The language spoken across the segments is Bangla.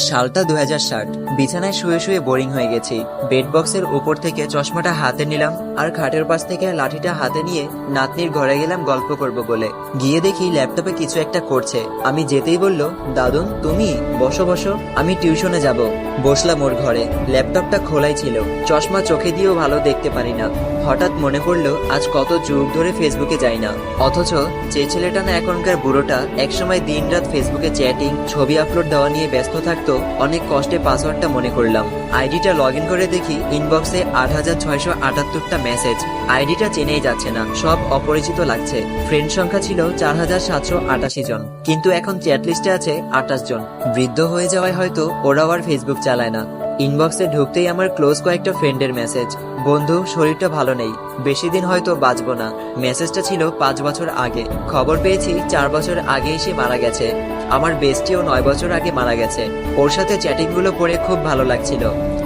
সালটা 2060। বিছানায় শুয়ে শুয়ে বোরিং হয়ে গেছি। বেড বক্সের উপর থেকে চশমাটা হাতে নিলাম আর খাটের পাশ থেকে লাঠিটা হাতে নিয়ে নাতনির ঘরে গেলাম গল্প করব বলে। গিয়ে দেখি ল্যাপটপে কিছু একটা করছে। আমি যেতেই বলল, দাদুন তুমি বসো বসো, আমি টিউশনে যাব। বসলাম ওর ঘরে। ল্যাপটপটা খোলাই ছিল। চশমা চোখে দিয়েও ভালো দেখতে পারি না। হঠাৎ মনে পড়লো আজ কত যুগ ধরে ফেসবুকে যাই না, অথচ যে ছেলেটা না এখনকার বুড়োটা একসময় দিন রাত ফেসবুকে চ্যাটিং ছবি আপলোড দেওয়া নিয়ে ব্যস্ত থাকতো, অনেক কষ্টে পাসওয়ার্ডটা মনে করলাম। আইডিটা লগ ইন করে দেখি ইনবক্সে ৮৬৭৮টা মেসেজ। আইডিটা চেনেই যাচ্ছে না, সব অপরিচিত লাগছে। ফ্রেন্ড সংখ্যা ছিল ৪৭৮৮ জন, কিন্তু এখন চ্যাট লিস্টে আছে ২৮ জন। বৃদ্ধ হয়ে যাওয়ায় হয়তো ওরাও আর ফেসবুক চালায় না। ইনবক্সে ঢুকতেই আমার ক্লোজ কয়েকটা ফ্রেন্ডের মেসেজ, বন্ধু শরীরটা ভালো নেই, বেশি দিন হয়তো বাঁচবো না। মেসেজটা ছিল ৫ বছর আগে। খবর পেয়েছি ৪ বছর আগে এসে মারা গেছে। আমার বেস্টিও ৯ বছর আগে মারা গেছে। ওর সাথে চ্যাটিং গুলো পড়ে খুব ভালো লাগছিল।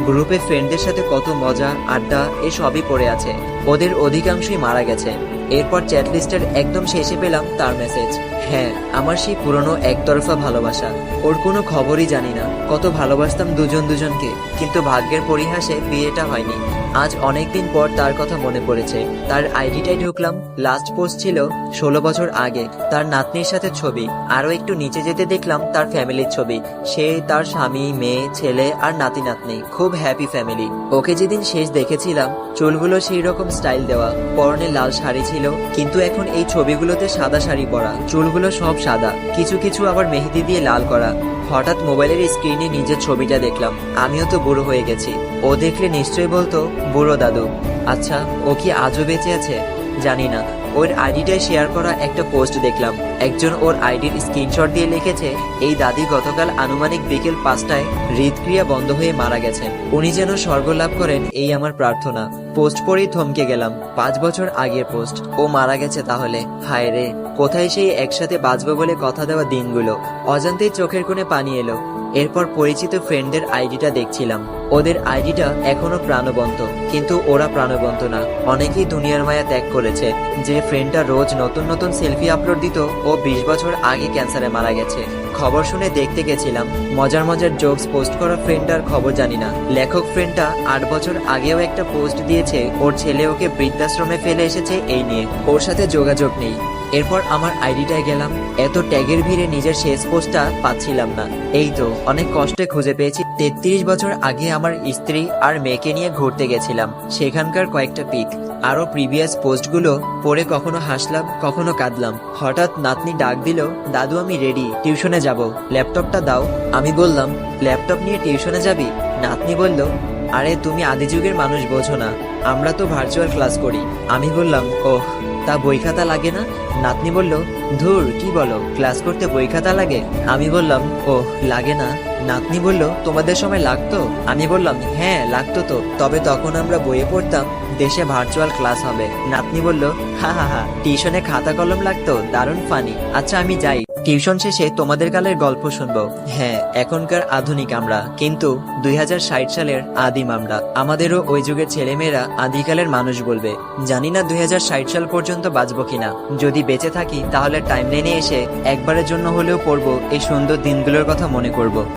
গ্রুপে ফ্রেন্ডদের সাথে কত মজা আড্ডা এসবই পড়ে আছে। ওদের অধিকাংশই মারা গেছে। এরপর চ্যাট লিস্টের একদম শেষে পেলাম তার মেসেজ। হ্যাঁ, আমার সেই পুরনো একতরফা ভালোবাসা। ওর কোনো খবরই জানি না। কত ভালোবাসতাম দুজন দুজনকে, কিন্তু ভাগ্যের পরিহাসে বিয়েটা হয়নি। আজ অনেকদিন পর তার কথা মনে পড়েছে। তার আইডিটাই ঢুকলাম, লাস্ট পোস্ট ছিল ১৬ বছর আগে। তার নাতনির সাথে ছবি। আরো একটু নিচে যেতে দেখলাম তার ফ্যামিলির ছবি। সে, তার স্বামী, মেয়ে, ছেলে আর নাতি নাতনি, খুব হ্যাপি ফ্যামিলি। ওকে যেদিন শেষ দেখেছিলাম চুলগুলো সেই রকম স্টাইল দেওয়া, পরনে লাল শাড়ি ছিল, কিন্তু এখন এই ছবিগুলোতে সাদা শাড়ি পরা, চুলগুলো সব সাদা, কিছু কিছু আবার মেহেদি দিয়ে লাল করা। হঠাৎ মোবাইলের স্ক্রিনে নিজের ছবিটা দেখলাম। আমিও তো বুড়ো হয়ে গেছি। ও দেখলে নিশ্চয়ই বলতো বুড়ো দাদু। আচ্ছা, ও কি আজও বেঁচে আছে জানি না। ওর আইডিটায় শেয়ার করা একটা পোস্ট দেখলাম। একজন ওর আইডির স্ক্রিনশট দিয়ে লিখেছে, এই দাদি গতকাল আনুমানিক বিকেল ৫টায় হৃদক্রিয়া বন্ধ হয়ে মারা গেছেন। উনি যেন স্বর্গ লাভ করেন এই আমার প্রার্থনা। পোস্ট পড়েই থমকে গেলাম। ৫ বছর আগের পোস্ট। ও মারা গেছে তাহলে। হায় রে, কোথায় সেই একসাথে বাঁচবো বলে কথা দেওয়া দিনগুলো। অজান্তেই চোখের কোণে পানি এলো। এরপর পরিচিত ফ্রেন্ডদের আইডিটা দেখছিলাম। ওদের আইডিটা এখনো প্রাণবন্ত, কিন্তু ওরা প্রাণবন্ত না। অনেকেই দুনিয়ার মায়া ত্যাগ করেছে। যে ফ্রেন্ডটা রোজ নতুন নতুন সেলফি আপলোড দিত, ও ২০ বছর আগে ক্যান্সারে মারা গেছে। খবর শুনে দেখতে গেছিলাম। মজার মজার জোকস পোস্ট করা ফ্রেন্ডটার খবর জানি না। লেখক ফ্রেন্ডটা ৮ বছর আগেও একটা পোস্ট দিয়েছে, ওর ছেলে ওকে বৃদ্ধাশ্রমে ফেলে এসেছে এই নিয়ে। ওর সাথে যোগাযোগ নেই। এরপর আমার আইডিটায় গেলাম। এত ট্যাগের ভিড়ে নিজের শেষ পোস্টটা পাচ্ছিলাম না। এই তো অনেক কষ্টে খুঁজে পেয়েছি। ৩৩ বছর আগে আমার স্ত্রী আর মেয়েকে নিয়ে ঘুরতে গেছিলাম, সেখানকার কয়েকটা পিক। আরো প্রিভিয়াস পোস্টগুলো পড়ে কখনো হাসলাম, কখনো কাঁদলাম। হঠাৎ নাতনি ডাক দিল, দাদু আমি রেডি, টিউশনে যাব, ল্যাপটপটা দাও। আমি বললাম, ল্যাপটপ নিয়ে টিউশনে যাবি? নাতনি বলল, আরে তুমি আদি যুগের মানুষ, বোঝো না, আমরা তো ভার্চুয়াল ক্লাস করি। আমি বললাম, ওহ, তা বই খাতা লাগে না? নাতনি বলল, ধুর কি বলো, ক্লাস করতে বই খাতা লাগে? আমি বললাম, ওহ লাগে না। নাতনি বলল, তোমাদের সময় লাগতো? আমি বললাম, হ্যাঁ লাগতো তো, তবে তখন আমরা বইয়ে পড়তাম দেশে ভার্চুয়াল ক্লাস হবে। নাতনি বলল, হা হা হা, টিউশনে খাতা কলম লাগতো, দারুণ ফানি। আচ্ছা আমি যাই, টিউশন শেষে তোমাদের কালের গল্প শুনবো। হ্যাঁ, এখনকার আধুনিক আমরা, কিন্তু ২০৬০ সালের আদিম আমরা। আমাদেরও ওই যুগের ছেলেমেয়েরা আদিকালের মানুষ বলবে। জানি না ২০৬০ সাল পর্যন্ত বাঁচবো কিনা। যদি বেঁচে থাকি তাহলে টাইমলাইনে এসে একবারের জন্য হলেও পড়বো এই সুন্দর দিনগুলোর কথা মনে করব।